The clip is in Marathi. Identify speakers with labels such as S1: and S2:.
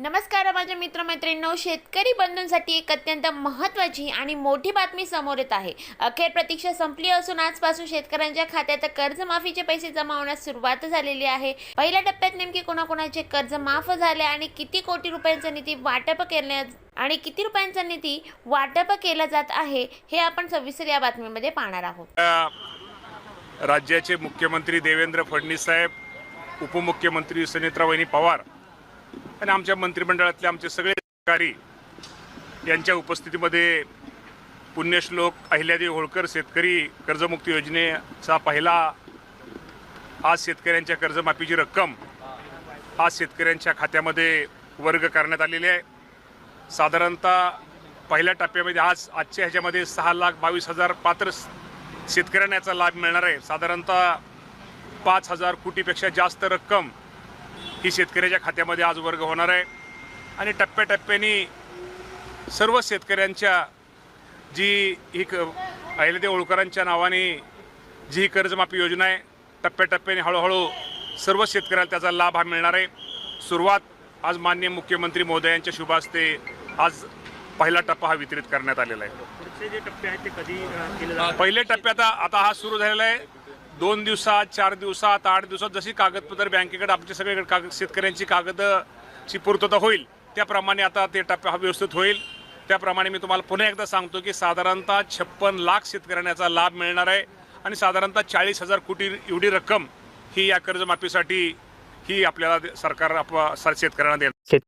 S1: नमस्कार माझ्या मित्रमैत्रिणींनो, शेतकरी बंधूंसाठी एक अत्यंत महत्त्वाची आणि मोठी बातमी समोर येत आहे। अखेर प्रतीक्षा संपली असून आजपासून शेतकऱ्यांच्या खात्यात कर्जमाफीचे पैसे जमा होण्यास सुरुवात झालेली आहे। पहिल्या टप्प्यात नेमके कोणाकोणाचे कर्ज माफ झाले आणि किती कोटी रुपयांचा निधी वाटप केला जात आहे हे आपण सविस्तर या बातमीमध्ये पाहणार आहोत।
S2: राज्याचे मुख्यमंत्री देवेंद्र फडणवीस साहेब, उपमुख्यमंत्री सुनेत्रा वहिनी पवार आणि आमच्या मंत्रिमंडळातले आमचे सगळे अधिकारी यांच्या उपस्थितीमध्ये पुण्यश्लोक अहिल्यादेवी होळकर शेतकरी कर्जमुक्ती योजनेचा पहिला आज शेतकऱ्यांच्या कर्जमाफीची रक्कम आज शेतकऱ्यांच्या खात्यामध्ये वर्ग करण्यात आलेली आहे। साधारणतः पहिल्या टप्प्यामध्ये आजच्या ह्याच्यामध्ये 6,22,000 पात्र शेतकऱ्यांना याचा लाभ मिळणार आहे। साधारणतः 5,000 कोटीपेक्षा जास्त रक्कम ही शेतकऱ्याच्या खात्यामध्ये आज वर्ग होणार आहे आणि टप्प्याटप्प्याने सर्व शेतकऱ्यांच्या जी ही अहिल्यादेवी होळकरांच्या नावाने जी ही कर्जमाफी योजना आहे टप्प्याटप्प्याने हळूहळू सर्व शेतकऱ्याला त्याचा लाभ हा मिळणार आहे। सुरुवात आज माननीय मुख्यमंत्री महोदयांच्या शुभ हस्ते आज पहिला टप्पा हा वितरित करण्यात आलेला आहे।
S3: पुढचे जे टप्पे आहेत ते कधी केले जाणार?
S2: पहिले टप्प्यात आता हा सुरू झालेला आहे। 2 दिवसात, 4 दिवसात, 8 दिवसात जशी कागदपत्र बँकेकडे आमच्या सगळ्याकडे शेतकऱ्यांची कागदाची पूर्तता होईल त्याप्रमाणे आता ते टप्पा हा व्यवस्थित होईल। त्याप्रमाणे मी तुम्हाला पुन्हा एकदा सांगतो की साधारणतः 56 लाख शेतकऱ्यांना याचा लाभ मिळणार आहे आणि साधारणतः 40,000 कोटी एवढी रक्कम ही या कर्जमाफीसाठी ही आपल्याला सरकार शेतकऱ्यांना देणार।